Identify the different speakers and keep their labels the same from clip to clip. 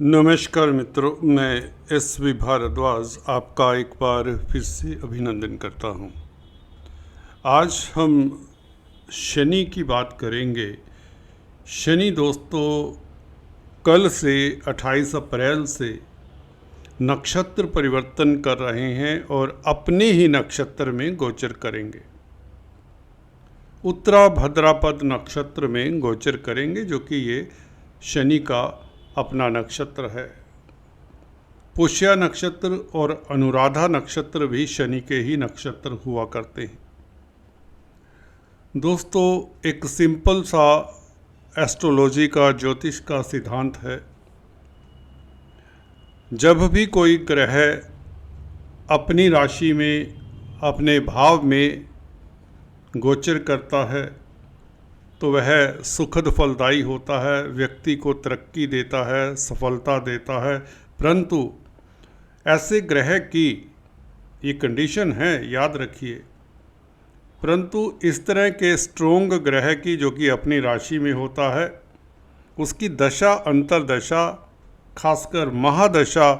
Speaker 1: नमस्कार मित्रों, मैं SV भारद्वाज आपका एक बार फिर से अभिनंदन करता हूं। आज हम शनि की बात करेंगे। शनि दोस्तों कल से 28 अप्रैल से नक्षत्र परिवर्तन कर रहे हैं और अपने ही नक्षत्र में गोचर करेंगे। उत्तरा भाद्रपद नक्षत्र में गोचर करेंगे, जो कि ये शनि का अपना नक्षत्र है। पुष्या नक्षत्र और अनुराधा नक्षत्र भी शनि के ही नक्षत्र हुआ करते हैं। दोस्तों, एक सिंपल सा एस्ट्रोलॉजी का, ज्योतिष का सिद्धांत है। जब भी कोई ग्रह अपनी राशि में, अपने भाव में गोचर करता है तो वह सुखद फलदायी होता है, व्यक्ति को तरक्की देता है, सफलता देता है। परंतु ऐसे ग्रह की ये कंडीशन है, याद रखिए। परंतु इस तरह के स्ट्रोंग ग्रह की, जो कि अपनी राशि में होता है, उसकी दशा, अंतरदशा, खासकर महादशा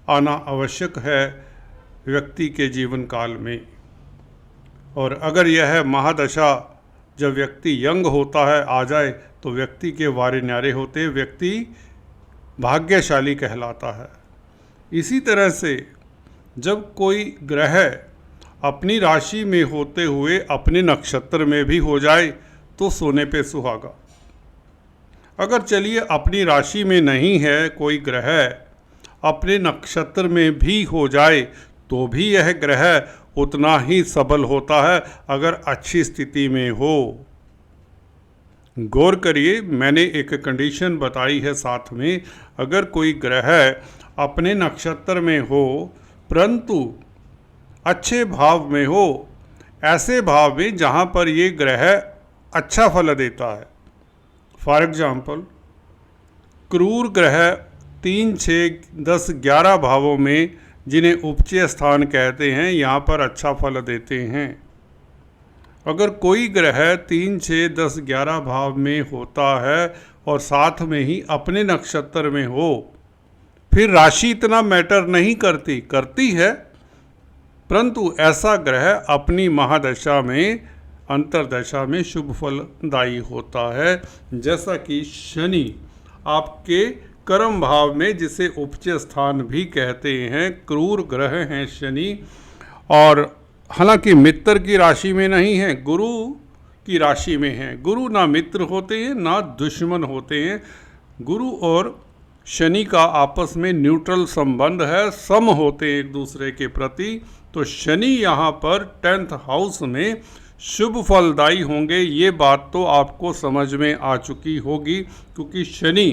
Speaker 1: आना आवश्यक है व्यक्ति के जीवन काल में। और अगर यह महादशा जब व्यक्ति यंग होता है आ जाए तो व्यक्ति के वारे न्यारे होते, व्यक्ति भाग्यशाली कहलाता है। इसी तरह से जब कोई ग्रह अपनी राशि में होते हुए अपने नक्षत्र में भी हो जाए तो सोने पे सुहागा। अगर चलिए अपनी राशि में नहीं है कोई ग्रह, अपने नक्षत्र में भी हो जाए तो भी यह ग्रह उतना ही सबल होता है अगर अच्छी स्थिति में हो। गौर करिए, मैंने एक कंडीशन बताई है साथ में। अगर कोई ग्रह अपने नक्षत्र में हो परंतु अच्छे भाव में हो, ऐसे भाव में जहाँ पर ये ग्रह अच्छा फल देता है। फॉर एग्जाम्पल, क्रूर ग्रह 3, 6, 10, 11 भावों में, जिन्हें उपचय स्थान कहते हैं, यहाँ पर अच्छा फल देते हैं। अगर कोई ग्रह 3, 6, 10, 11 भाव में होता है और साथ में ही अपने नक्षत्र में हो, फिर राशि इतना मैटर नहीं करती है, परंतु ऐसा ग्रह अपनी महादशा में, अंतरदशा में शुभ फलदायी होता है। जैसा कि शनि आपके कर्म भाव में, जिसे उपचय स्थान भी कहते हैं, क्रूर ग्रह हैं शनि। और हालांकि मित्र की राशि में नहीं है, गुरु की राशि में है। गुरु ना मित्र होते हैं ना दुश्मन होते हैं। गुरु और शनि का आपस में न्यूट्रल संबंध है, सम होते हैं एक दूसरे के प्रति। तो शनि यहाँ पर 10th हाउस में शुभ फलदायी होंगे, ये बात तो आपको समझ में आ चुकी होगी, क्योंकि शनि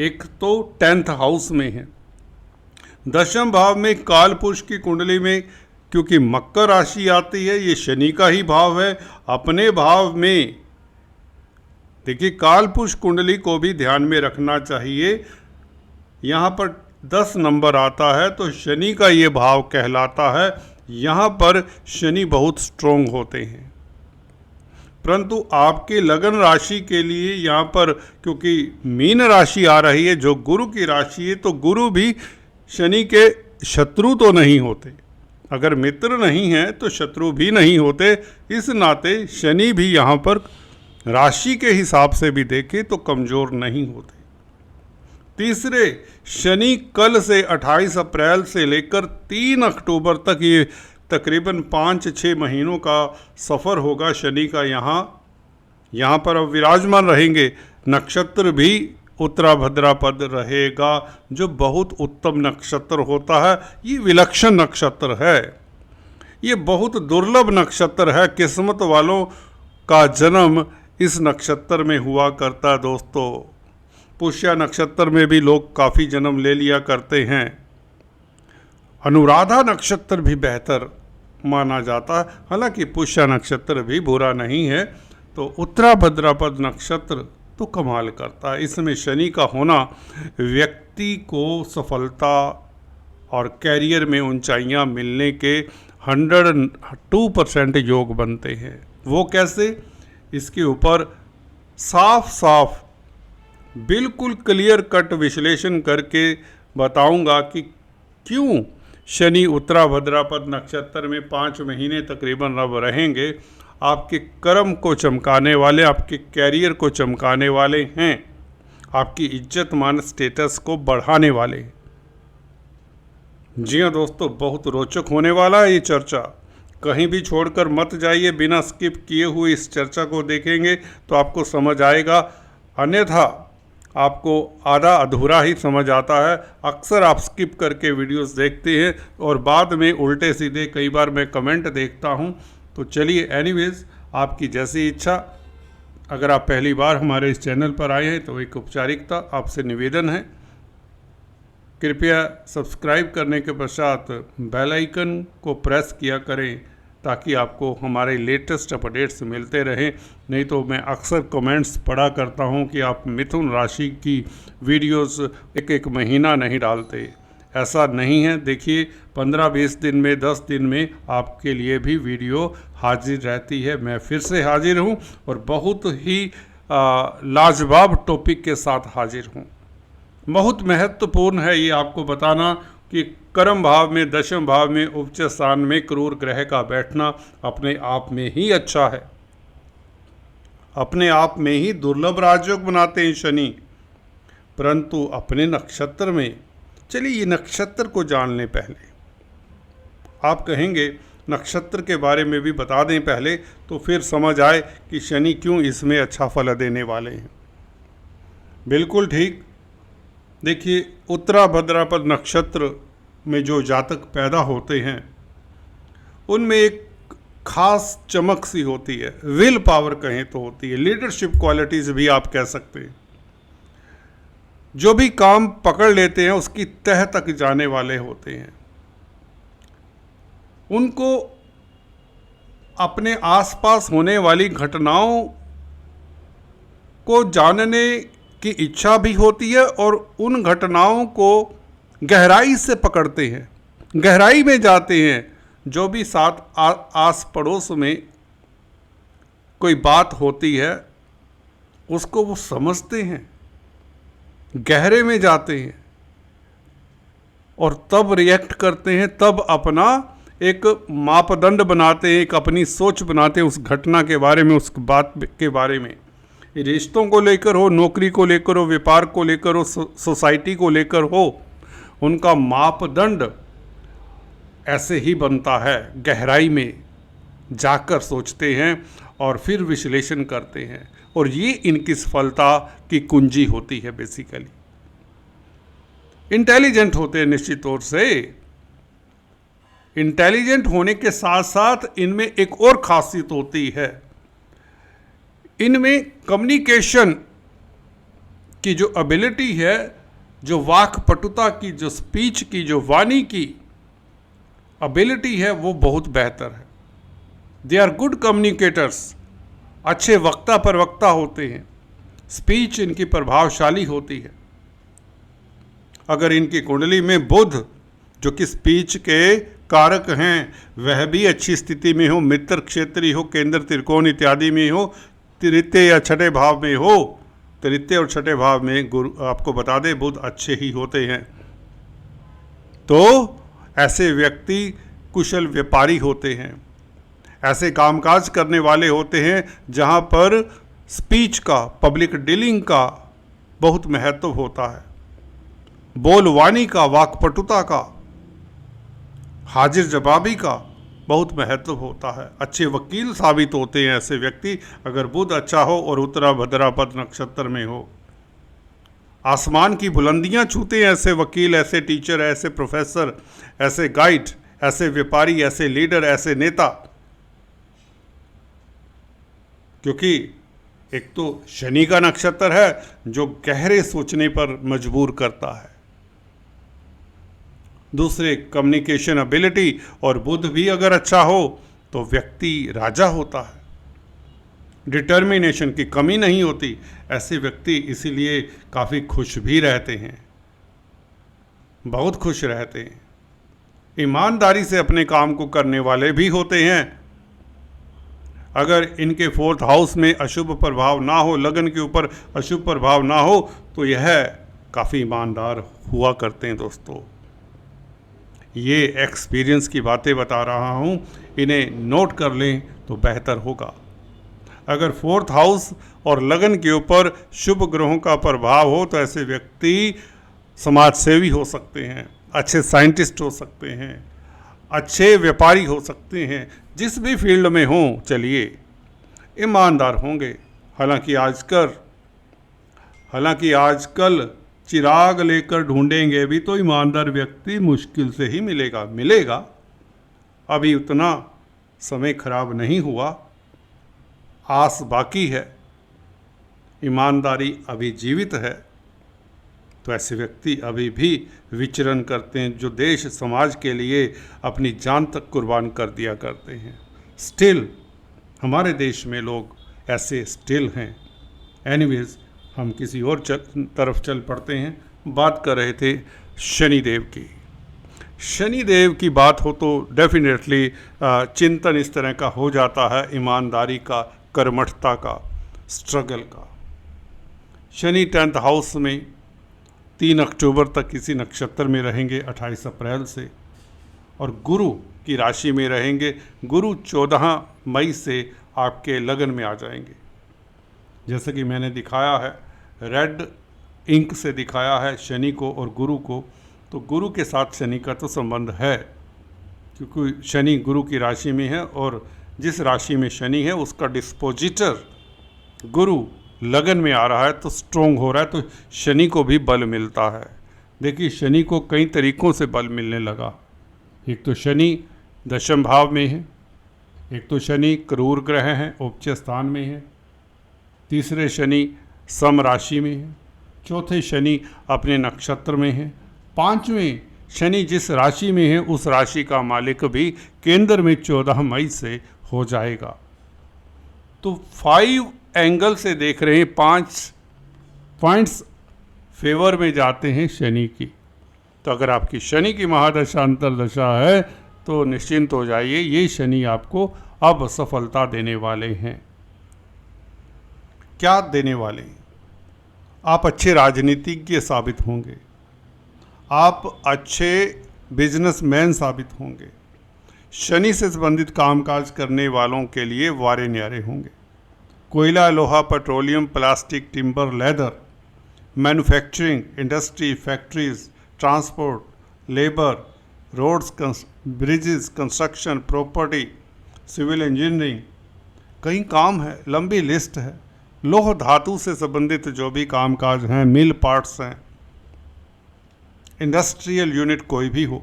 Speaker 1: एक तो 10th हाउस में है। 10वें भाव में काल पुरुष की कुंडली में, क्योंकि मकर राशि आती है, ये शनि का ही भाव है। अपने भाव में देखिए, काल पुरुष कुंडली को भी ध्यान में रखना चाहिए। यहाँ पर 10 नंबर आता है तो शनि का ये भाव कहलाता है। यहाँ पर शनि बहुत स्ट्रोंग होते हैं। परंतु आपके लगन राशि के लिए यहाँ पर, क्योंकि मीन राशि आ रही है जो गुरु की राशि है, तो गुरु भी शनि के शत्रु तो नहीं होते। अगर मित्र नहीं है तो शत्रु भी नहीं होते। इस नाते शनि भी यहाँ पर राशि के हिसाब से भी देखें तो कमज़ोर नहीं होते। तीसरे, शनि कल से 28 अप्रैल से लेकर 3 अक्टूबर तक, ये तकरीबन 5-6 महीनों का सफ़र होगा शनि का। यहाँ पर अब विराजमान रहेंगे। नक्षत्र भी उत्तरा भाद्रपद रहेगा, जो बहुत उत्तम नक्षत्र होता है। ये विलक्षण नक्षत्र है, ये बहुत दुर्लभ नक्षत्र है। किस्मत वालों का जन्म इस नक्षत्र में हुआ करता। दोस्तों, पुष्या नक्षत्र में भी लोग काफ़ी जन्म ले लिया करते हैं। अनुराधा नक्षत्र भी बेहतर माना जाता है, हालांकि पुष्या नक्षत्र भी बुरा नहीं है। तो उत्तरा भाद्रपद नक्षत्र तो कमाल करता है। इसमें शनि का होना व्यक्ति को सफलता और कैरियर में ऊंचाइयां मिलने के 102% योग बनते हैं। वो कैसे, इसके ऊपर साफ साफ बिल्कुल क्लियर कट विश्लेषण करके बताऊंगा कि क्यों शनि उत्तरा भाद्रपद नक्षत्र में 5 महीने तकरीबन अब रहेंगे, आपके कर्म को चमकाने वाले, आपके कैरियर को चमकाने वाले हैं, आपकी इज्जत मान स्टेटस को बढ़ाने वाले हैं। जी हाँ दोस्तों, बहुत रोचक होने वाला है ये चर्चा, कहीं भी छोड़कर मत जाइए, बिना स्किप किए हुए इस चर्चा को देखेंगे तो आपको समझ आएगा, अन्यथा आपको आधा अधूरा ही समझ आता है। अक्सर आप स्किप करके वीडियोस देखते हैं और बाद में उल्टे सीधे कई बार मैं कमेंट देखता हूं। तो चलिए, एनीवेज आपकी जैसी इच्छा। अगर आप पहली बार हमारे इस चैनल पर आए हैं तो एक औपचारिकता आपसे निवेदन है, कृपया सब्सक्राइब करने के पश्चात बेल आइकन को प्रेस किया करें ताकि आपको हमारे लेटेस्ट अपडेट्स मिलते रहें। नहीं तो मैं अक्सर कमेंट्स पढ़ा करता हूं कि आप मिथुन राशि की वीडियोस एक महीना नहीं डालते। ऐसा नहीं है, देखिए 15-20 दिन में, 10 दिन में आपके लिए भी वीडियो हाजिर रहती है। मैं फिर से हाजिर हूं और बहुत ही लाजवाब टॉपिक के साथ हाजिर हूं। बहुत महत्वपूर्ण है ये आपको बताना कि कर्म भाव में, दशम भाव में, उच्च स्थान में क्रूर ग्रह का बैठना अपने आप में ही अच्छा है, अपने आप में ही दुर्लभ राजयोग बनाते हैं शनि, परंतु अपने नक्षत्र में। चलिए ये नक्षत्र को जान लें पहले। आप कहेंगे नक्षत्र के बारे में भी बता दें पहले, तो फिर समझ आए कि शनि क्यों इसमें अच्छा फल देने वाले हैं। बिल्कुल ठीक। देखिए, उत्तरा भाद्रपद नक्षत्र में जो जातक पैदा होते हैं उनमें एक खास चमक सी होती है, विल पावर कहें तो होती है, लीडरशिप क्वालिटीज भी आप कह सकते हैं। जो भी काम पकड़ लेते हैं उसकी तह तक जाने वाले होते हैं। उनको अपने आसपास होने वाली घटनाओं को जानने की इच्छा भी होती है और उन घटनाओं को गहराई से पकड़ते हैं, गहराई में जाते हैं। जो भी साथ आस पड़ोस में कोई बात होती है उसको वो समझते हैं, गहरे में जाते हैं और तब रिएक्ट करते हैं, तब अपना एक मापदंड बनाते हैं, एक अपनी सोच बनाते हैं उस घटना के बारे में, उस बात के बारे में। रिश्तों को लेकर हो, नौकरी को लेकर हो, व्यापार को लेकर हो, सोसाइटी को लेकर हो, उनका मापदंड ऐसे ही बनता है, गहराई में जाकर सोचते हैं और फिर विश्लेषण करते हैं, और ये इनकी सफलता की कुंजी होती है। बेसिकली इंटेलिजेंट होते हैं निश्चित तौर से। इंटेलिजेंट होने के साथ साथ इनमें एक और खासियत होती है, इनमें कम्युनिकेशन की जो एबिलिटी है, जो वाक पटुता की, जो स्पीच की, जो वाणी की एबिलिटी है, वो बहुत बेहतर है। दे आर गुड कम्युनिकेटर्स, अच्छे वक्ता प्रवक्ता होते हैं, स्पीच इनकी प्रभावशाली होती है। अगर इनकी कुंडली में बुध, जो कि स्पीच के कारक हैं, वह भी अच्छी स्थिति में हो, मित्र क्षेत्रीय हो, केंद्र त्रिकोण इत्यादि में हो, तृतीय या छठे भाव में हो, तृतीय और छठे भाव में गुरु आपको बता दें बुध अच्छे ही होते हैं, तो ऐसे व्यक्ति कुशल व्यापारी होते हैं, ऐसे कामकाज करने वाले होते हैं जहां पर स्पीच का, पब्लिक डीलिंग का बहुत महत्व होता है, बोलवाणी का, वाकपटुता का, हाजिर जवाबी का बहुत महत्व होता है। अच्छे वकील साबित होते हैं ऐसे व्यक्ति अगर बुध अच्छा हो और उत्तरा भाद्रपद नक्षत्र में हो। आसमान की बुलंदियां छूते हैं ऐसे वकील, ऐसे टीचर, ऐसे प्रोफेसर, ऐसे गाइड, ऐसे व्यापारी, ऐसे लीडर, ऐसे नेता, क्योंकि एक तो शनि का नक्षत्र है जो गहरे सोचने पर मजबूर करता है, दूसरे कम्युनिकेशन एबिलिटी, और बुध भी अगर अच्छा हो तो व्यक्ति राजा होता है, डिटर्मिनेशन की कमी नहीं होती। ऐसे व्यक्ति इसीलिए काफ़ी खुश भी रहते हैं, बहुत खुश रहते हैं, ईमानदारी से अपने काम को करने वाले भी होते हैं। अगर इनके 4th हाउस में अशुभ प्रभाव ना हो, लगन के ऊपर अशुभ प्रभाव ना हो, तो यह काफ़ी ईमानदार हुआ करते हैं दोस्तों। ये एक्सपीरियंस की बातें बता रहा हूँ, इन्हें नोट कर लें तो बेहतर होगा। अगर फोर्थ हाउस और लगन के ऊपर शुभ ग्रहों का प्रभाव हो तो ऐसे व्यक्ति समाज सेवी हो सकते हैं, अच्छे साइंटिस्ट हो सकते हैं, अच्छे व्यापारी हो सकते हैं, जिस भी फील्ड में हों चलिए ईमानदार होंगे। हालांकि आजकल चिराग लेकर ढूंढेंगे भी तो ईमानदार व्यक्ति मुश्किल से ही मिलेगा। अभी उतना समय खराब नहीं हुआ, आस बाकी है, ईमानदारी अभी जीवित है। तो ऐसे व्यक्ति अभी भी विचरण करते हैं जो देश समाज के लिए अपनी जान तक कुर्बान कर दिया करते हैं। स्टिल हमारे देश में लोग ऐसे स्टिल हैं। एनीवेज, हम किसी और तरफ चल पड़ते हैं। बात कर रहे थे शनिदेव की। शनिदेव की बात हो तो डेफिनेटली चिंतन इस तरह का हो जाता है, ईमानदारी का, कर्मठता का, स्ट्रगल का। शनि 10th हाउस में 3 अक्टूबर तक किसी नक्षत्र में रहेंगे 28 अप्रैल से, और गुरु की राशि में रहेंगे। गुरु 14 मई से आपके लगन में आ जाएंगे। जैसे कि मैंने दिखाया है, रेड इंक से दिखाया है शनि को और गुरु को, तो गुरु के साथ शनि का तो संबंध है, क्योंकि शनि गुरु की राशि में है और जिस राशि में शनि है उसका डिस्पोजिटर गुरु लगन में आ रहा है तो स्ट्रोंग हो रहा है, तो शनि को भी बल मिलता है। देखिए, शनि को कई तरीक़ों से बल मिलने लगा। एक तो शनि दशम भाव में है, एक तो शनि क्रूर ग्रह हैं, उच्च स्थान में है, तीसरे शनि सम राशि में है, चौथे शनि अपने नक्षत्र में है, पांचवें शनि जिस राशि में है उस राशि का मालिक भी केंद्र में 14 मई से हो जाएगा। तो 5 एंगल से देख रहे हैं, 5 पॉइंट्स फेवर में जाते हैं शनि की। तो अगर आपकी शनि की महादशा अंतरदशा है तो निश्चिंत हो जाइए, ये शनि आपको अब सफलता देने वाले हैं। क्या देने वाले हैं? आप अच्छे राजनीतिज्ञ साबित होंगे, आप अच्छे बिजनेसमैन साबित होंगे, शनि से संबंधित कामकाज करने वालों के लिए वारे न्यारे होंगे। कोयला, लोहा, petroleum, plastic, timber, leather, manufacturing industry, factories, transport, labour, roads, bridges, construction, property, civil engineering, कई काम है, लंबी लिस्ट है। लोह धातु से संबंधित जो भी कामकाज हैं, मिल पार्ट्स हैं, इंडस्ट्रियल यूनिट कोई भी हो,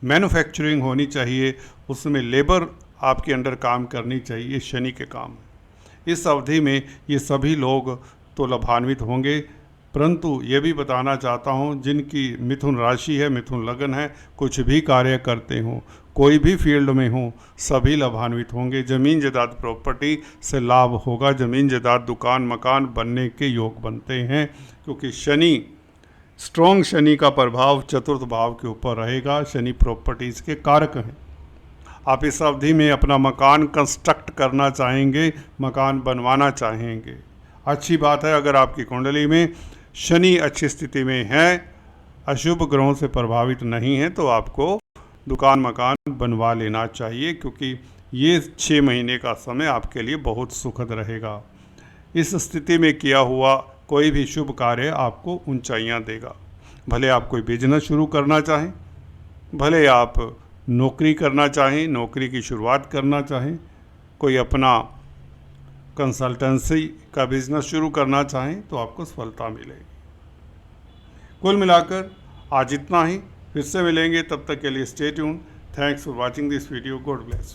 Speaker 1: मैन्युफैक्चरिंग होनी चाहिए, उसमें लेबर आपके अंडर काम करनी चाहिए, शनि के काम है। इस अवधि में ये सभी लोग तो लाभान्वित होंगे, परंतु ये भी बताना चाहता हूँ जिनकी मिथुन राशि है, मिथुन लगन है, कुछ भी कार्य करते हों, कोई भी फील्ड में हो, सभी लाभान्वित होंगे। ज़मीन जायदाद प्रॉपर्टी से लाभ होगा, ज़मीन जायदाद दुकान मकान बनने के योग बनते हैं, क्योंकि शनि स्ट्रॉन्ग शनि का प्रभाव चतुर्थ भाव के ऊपर रहेगा। शनि प्रॉपर्टीज़ के कारक हैं। आप इस अवधि में अपना मकान कंस्ट्रक्ट करना चाहेंगे, मकान बनवाना चाहेंगे, अच्छी बात है। अगर आपकी कुंडली में शनि अच्छी स्थिति में है, अशुभ ग्रहों से प्रभावित नहीं है, तो आपको दुकान मकान बनवा लेना चाहिए, क्योंकि ये 6 महीने का समय आपके लिए बहुत सुखद रहेगा। इस स्थिति में किया हुआ कोई भी शुभ कार्य आपको ऊंचाइयां देगा। भले आप कोई बिजनेस शुरू करना चाहें, भले आप नौकरी करना चाहें, नौकरी की शुरुआत करना चाहें, कोई अपना कंसल्टेंसी का बिजनेस शुरू करना चाहें, तो आपको सफलता मिलेगी। कुल मिलाकर आज इतना ही, फिर से मिलेंगे, तब तक के लिए stay tune. Thanks for watching this video. God bless.